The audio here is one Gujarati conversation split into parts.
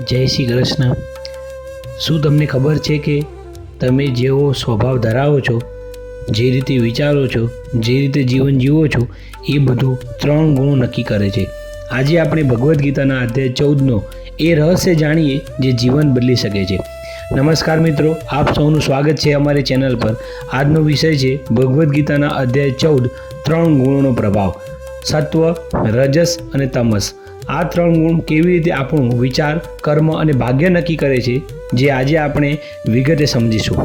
જય શ્રી કૃષ્ણ। શું તમને ખબર છે કે તમે જેવો સ્વભાવ ધરાવો છો, જે રીતે વિચારો છો, જે રીતે જીવન જીવો છો, એ બધું 3 ગુણો નક્કી કરે છે। આજે આપણે ભગવદ્ ગીતાના અધ્યાય 14નો એ રહસ્ય જાણીએ જે જીવન બદલી શકે છે। નમસ્કાર મિત્રો, આપ સૌનું સ્વાગત છે અમારી ચેનલ પર। આજનો વિષય છે ભગવદ્ ગીતાના અધ્યાય 14 3 ગુણોનો પ્રભાવ, સત્વ, રજસ અને તમસ। આ 3 ગુણ કેવી રીતે આપણું વિચાર, કર્મ અને ભાગ્ય નક્કી કરે છે, જે આજે આપણે વિગતે સમજીશું।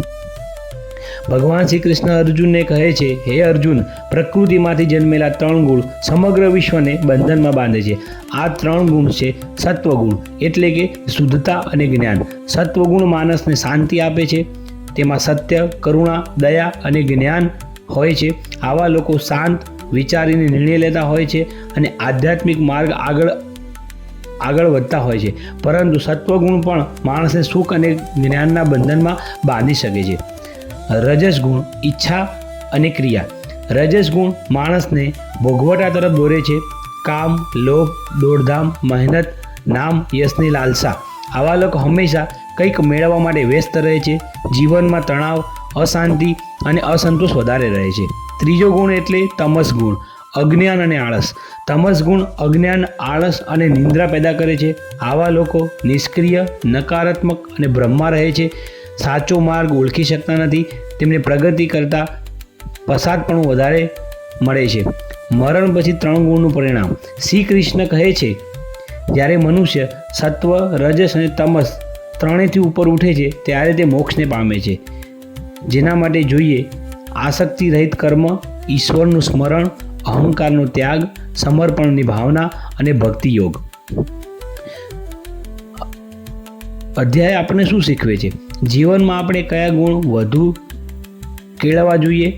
ભગવાન શ્રી કૃષ્ણ અર્જુનને કહે છે, હે અર્જુન, પ્રકૃતિમાંથી જન્મેલા 3 ગુણ સમગ્ર વિશ્વને બંધનમાં બાંધે છે। આ 3 ગુણ છે સત્વગુણ, એટલે કે શુદ્ધતા અને જ્ઞાન। સત્વગુણ માણસને શાંતિ આપે છે, તેમાં સત્ય, કરુણા, દયા અને જ્ઞાન હોય છે। આવા લોકો શાંત વિચારીને નિર્ણય લેતા હોય છે અને આધ્યાત્મિક માર્ગ આગળ વધતા હોય છે। પરંતુ સત્વગુણ પણ માણસને સુખ અને જ્ઞાનના બંધનમાં બાંધી શકે છે। રજસ ગુણ, ઈચ્છા અને ક્રિયા। રજસ ગુણ માણસને ભોગવટા તરફ દોરે છે। કામ, લોભ, દોડધામ, મહેનત, નામ, યશની લાલસા। આવા લોકો હંમેશા કંઈક મેળવવા માટે વ્યસ્ત રહે છે। જીવનમાં તણાવ, અશાંતિ અને અસંતોષ વધારે રહે છે। ત્રીજો ગુણ એટલે તમસ ગુણ, અજ્ઞાન અને આળસ। તમસ ગુણ અજ્ઞાન, આળસ અને નિંદ્રા પેદા કરે છે। આવા લોકો નિષ્ક્રિય, નકારાત્મક અને ભ્રમમાં રહે છે। સાચો માર્ગ ઓળખી શકતા નથી। તેમને પ્રગતિ કરતાં પસારપણું વધારે મળે છે। મરણ પછી 3 ગુણનું પરિણામ। શ્રી કૃષ્ણ કહે છે, જ્યારે મનુષ્ય સત્વ, રજસ અને તમસ ત્રણેયથી ઉપર ઉઠે છે ત્યારે તે મોક્ષને પામે છે। જેના માટે જોઈએ આસક્તિ રહિત કર્મ, ઈશ્વરનું સ્મરણ, અહંકારનો ત્યાગ, સમર્પણની ભાવના અને ભક્તિ યોગ। અધ્યાય આપણે શું શીખવે છે? જીવનમાં આપણે કયા ગુણ વધુ કેળવવા જોઈએ?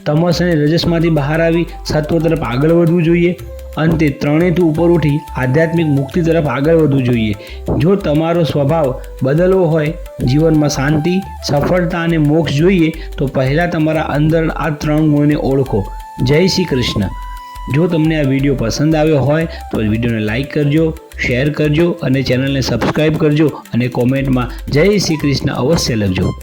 તમસ અને રજસમાંથી બહાર આવી સત્વ તરફ આગળ વધવું જોઈએ। અંતે ત્રણેયથી ઉપર ઉઠી આધ્યાત્મિક મુક્તિ તરફ આગળ વધવું જોઈએ। જો તમારો સ્વભાવ બદલવો હોય, જીવનમાં શાંતિ, સફળતા અને મોક્ષ જોઈએ, તો પહેલાં તમારા અંદર આ 3 ગુણને ઓળખો। જય શ્રી કૃષ્ણ। જો તમને આ વિડીયો પસંદ આવ્યો હોય તો વિડીયોને લાઈક કરજો, શેર કરજો અને ચેનલને સબસ્ક્રાઈબ કરજો અને કોમેન્ટમાં જય શ્રી કૃષ્ણ અવશ્ય લખજો।